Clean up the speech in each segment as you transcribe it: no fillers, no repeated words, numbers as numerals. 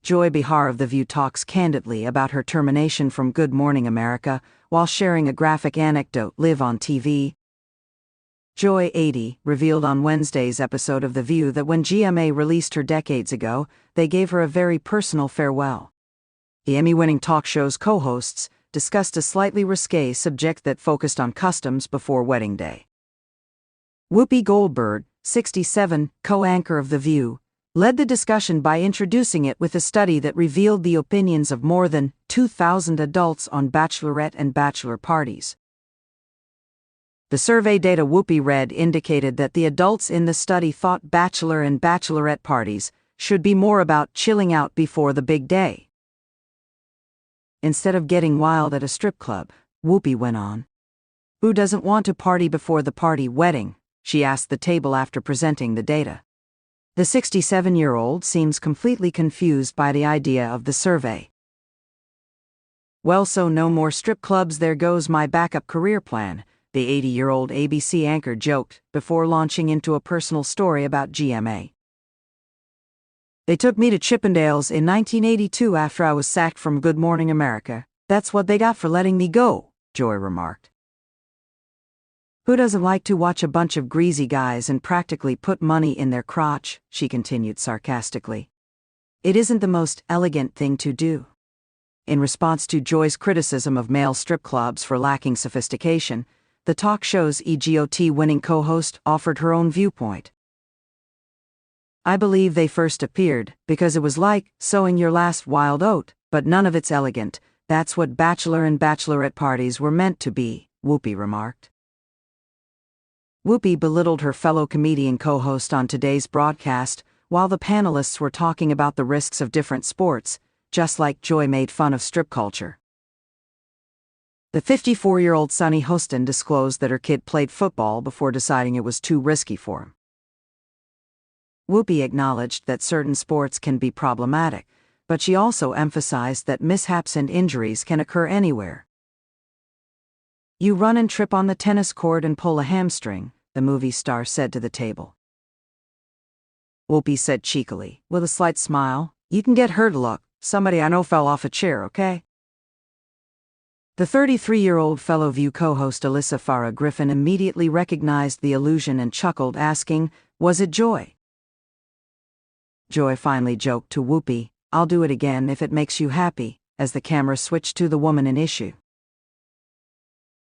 Joy Behar of The View talks candidly about her termination from Good Morning America while sharing a graphic anecdote live on TV. Joy, 80, revealed on Wednesday's episode of The View that when GMA released her decades ago, they gave her a very personal farewell. The Emmy-winning talk show's co-hosts discussed a slightly risque subject that focused on customs before wedding day. Whoopi Goldberg, 67, co-anchor of The View, led the discussion by introducing it with a study that revealed the opinions of more than 2,000 adults on bachelorette and bachelor parties. The survey data Whoopi read indicated that the adults in the study thought bachelor and bachelorette parties should be more about chilling out before the big day. Instead of getting wild at a strip club, Whoopi went on. Who doesn't want to party before the party wedding? She asked the table after presenting the data. The 67-year-old seems completely confused by the idea of the survey. Well, so no more strip clubs, there goes my backup career plan, the 80-year-old ABC anchor joked before launching into a personal story about GMA. They took me to Chippendales in 1982 after I was sacked from Good Morning America. That's what they got for letting me go, Joy remarked. Who doesn't like to watch a bunch of greasy guys and practically put money in their crotch, she continued sarcastically. It isn't the most elegant thing to do. In response to Joy's criticism of male strip clubs for lacking sophistication, the talk show's EGOT-winning co-host offered her own viewpoint. I believe they first appeared because it was like sowing your last wild oat, but none of it's elegant. That's what bachelor and bachelorette parties were meant to be, Whoopi remarked. Whoopi belittled her fellow comedian co-host on today's broadcast while the panelists were talking about the risks of different sports, just like Joy made fun of strip culture. The 54-year-old Sunny Hostin disclosed that her kid played football before deciding it was too risky for him. Whoopi acknowledged that certain sports can be problematic, but she also emphasized that mishaps and injuries can occur anywhere. You run and trip on the tennis court and pull a hamstring, the movie star said to the table. Whoopi said cheekily, with a slight smile, you can get hurt. Look, somebody I know fell off a chair, okay? The 33-year-old fellow View co-host Alyssa Farah Griffin immediately recognized the allusion and chuckled, asking, was it Joy? Joy finally joked to Whoopi, I'll do it again if it makes you happy, as the camera switched to the woman in issue.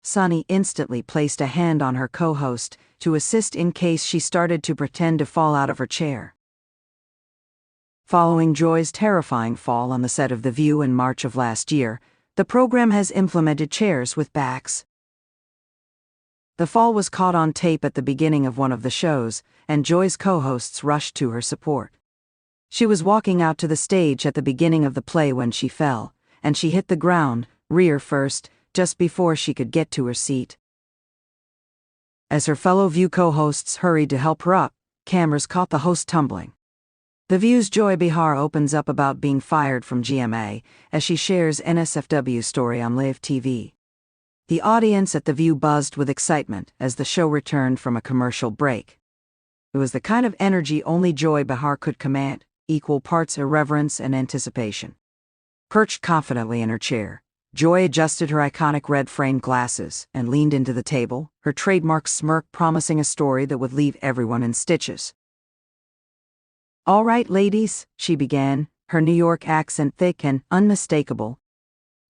Sunny instantly placed a hand on her co-host to assist in case she started to pretend to fall out of her chair. Following Joy's terrifying fall on the set of The View in March of last year, the program has implemented chairs with backs. The fall was caught on tape at the beginning of one of the shows, and Joy's co-hosts rushed to her support. She was walking out to the stage at the beginning of the play when she fell, and she hit the ground, rear first, just before she could get to her seat. As her fellow View co-hosts hurried to help her up, cameras caught the host tumbling. The View's Joy Behar opens up about being fired from GMA as she shares NSFW's story on live TV. The audience at The View buzzed with excitement as the show returned from a commercial break. It was the kind of energy only Joy Behar could command, equal parts irreverence and anticipation. Perched confidently in her chair, Joy adjusted her iconic red-framed glasses and leaned into the table, her trademark smirk promising a story that would leave everyone in stitches. All right, ladies, she began, her New York accent thick and unmistakable.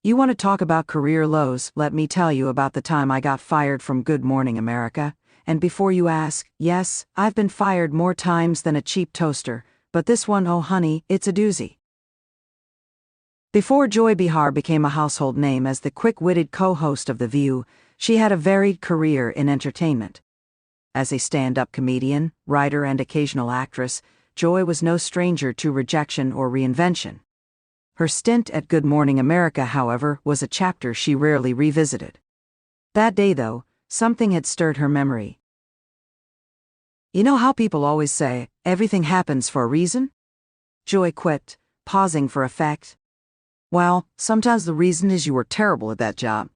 You want to talk about career lows? Let me tell you about the time I got fired from Good Morning America. And before you ask, yes, I've been fired more times than a cheap toaster, but this one, oh honey, it's a doozy. Before Joy Behar became a household name as the quick-witted co-host of The View, she had a varied career in entertainment. As a stand-up comedian, writer, and occasional actress, Joy was no stranger to rejection or reinvention. Her stint at Good Morning America, however, was a chapter she rarely revisited. That day, though, something had stirred her memory. You know how people always say, everything happens for a reason? Joy quipped, pausing for effect. Well, sometimes the reason is you were terrible at that job.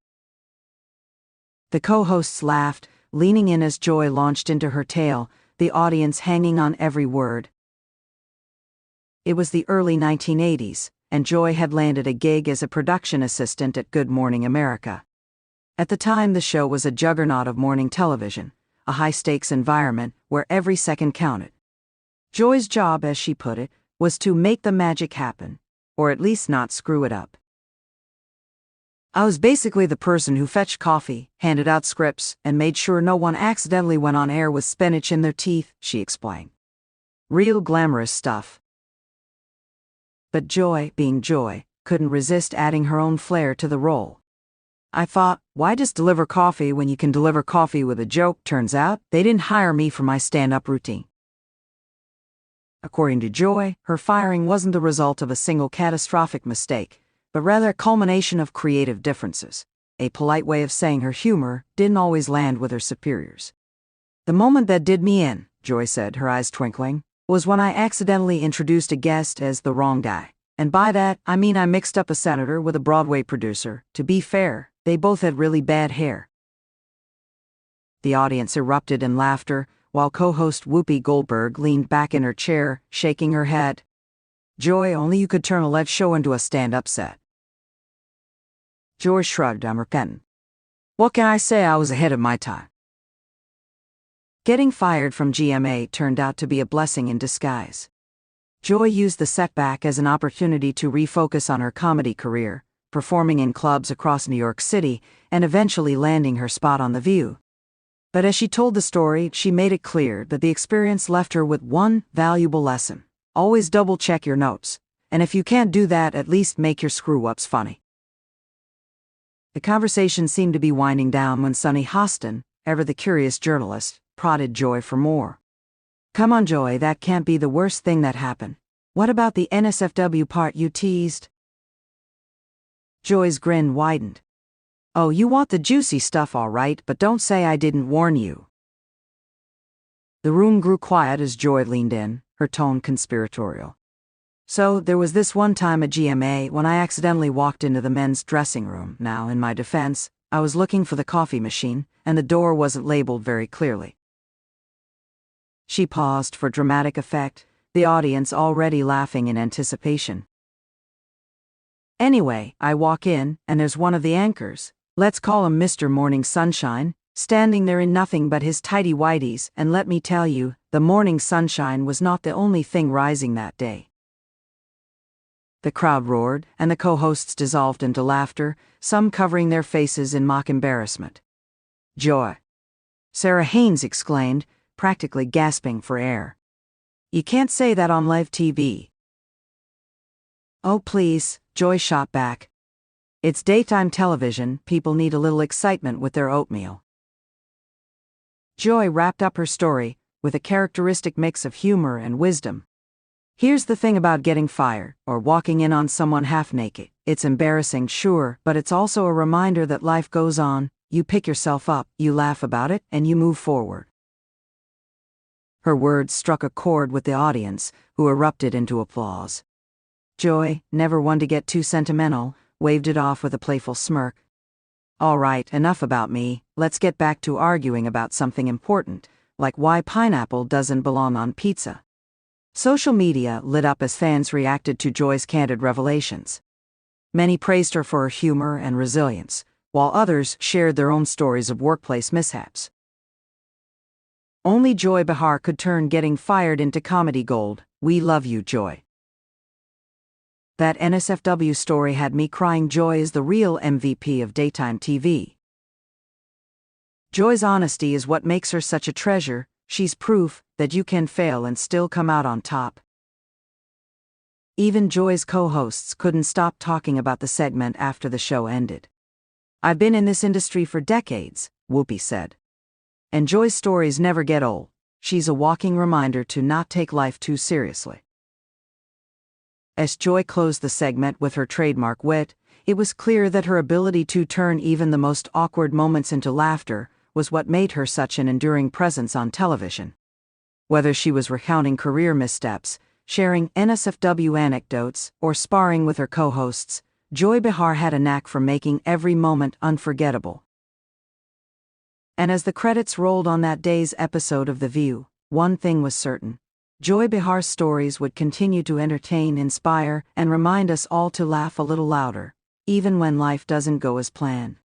The co-hosts laughed, leaning in as Joy launched into her tale, the audience hanging on every word. It was the early 1980s, and Joy had landed a gig as a production assistant at Good Morning America. At the time, the show was a juggernaut of morning television, a high-stakes environment where every second counted. Joy's job, as she put it, was to make the magic happen, or at least not screw it up. I was basically the person who fetched coffee, handed out scripts, and made sure no one accidentally went on air with spinach in their teeth, she explained. Real glamorous stuff. But Joy, being Joy, couldn't resist adding her own flair to the role. I thought, why just deliver coffee when you can deliver coffee with a joke? Turns out, they didn't hire me for my stand-up routine. According to Joy, her firing wasn't the result of a single catastrophic mistake, but rather a culmination of creative differences, a polite way of saying her humor didn't always land with her superiors. The moment that did me in, Joy said, her eyes twinkling, was when I accidentally introduced a guest as the wrong guy. And by that, I mean I mixed up a senator with a Broadway producer. To be fair, they both had really bad hair. The audience erupted in laughter, while co-host Whoopi Goldberg leaned back in her chair, shaking her head. Joy, only you could turn a live show into a stand-up set. Joy shrugged. I'm repentant. What can I say? I was ahead of my time. Getting fired from GMA turned out to be a blessing in disguise. Joy used the setback as an opportunity to refocus on her comedy career, performing in clubs across New York City and eventually landing her spot on The View. But as she told the story, she made it clear that the experience left her with one valuable lesson. Always double-check your notes, and if you can't do that, at least make your screw-ups funny. The conversation seemed to be winding down when Sunny Hostin, ever the curious journalist, prodded Joy for more. Come on, Joy, that can't be the worst thing that happened. What about the NSFW part you teased? Joy's grin widened. Oh, you want the juicy stuff, all right, but don't say I didn't warn you. The room grew quiet as Joy leaned in, her tone conspiratorial. So, there was this one time at GMA when I accidentally walked into the men's dressing room. Now, in my defense, I was looking for the coffee machine, and the door wasn't labeled very clearly. She paused for dramatic effect, the audience already laughing in anticipation. Anyway, I walk in, and there's one of the anchors, let's call him Mr. Morning Sunshine, standing there in nothing but his tighty-whities, and let me tell you, the morning sunshine was not the only thing rising that day. The crowd roared, and the co-hosts dissolved into laughter, some covering their faces in mock embarrassment. Joy! Sarah Haynes exclaimed, practically gasping for air. You can't say that on live TV. Oh please, Joy shot back. It's daytime television, people need a little excitement with their oatmeal. Joy wrapped up her story, with a characteristic mix of humor and wisdom. Here's the thing about getting fired, or walking in on someone half-naked. It's embarrassing, sure, but it's also a reminder that life goes on, you pick yourself up, you laugh about it, and you move forward. Her words struck a chord with the audience, who erupted into applause. Joy, never one to get too sentimental, waved it off with a playful smirk. All right, enough about me, let's get back to arguing about something important, like why pineapple doesn't belong on pizza. Social media lit up as fans reacted to Joy's candid revelations. Many praised her for her humor and resilience, while others shared their own stories of workplace mishaps. Only Joy Behar could turn getting fired into comedy gold. We love you, Joy. That NSFW story had me crying. Joy is the real MVP of daytime TV. Joy's honesty is what makes her such a treasure. She's proof that you can fail and still come out on top. Even Joy's co-hosts couldn't stop talking about the segment after the show ended. I've been in this industry for decades, Whoopi said. And Joy's stories never get old. She's a walking reminder to not take life too seriously. As Joy closed the segment with her trademark wit, it was clear that her ability to turn even the most awkward moments into laughter was what made her such an enduring presence on television. Whether she was recounting career missteps, sharing NSFW anecdotes, or sparring with her co-hosts, Joy Behar had a knack for making every moment unforgettable. And as the credits rolled on that day's episode of The View, one thing was certain. Joy Behar's stories would continue to entertain, inspire, and remind us all to laugh a little louder, even when life doesn't go as planned.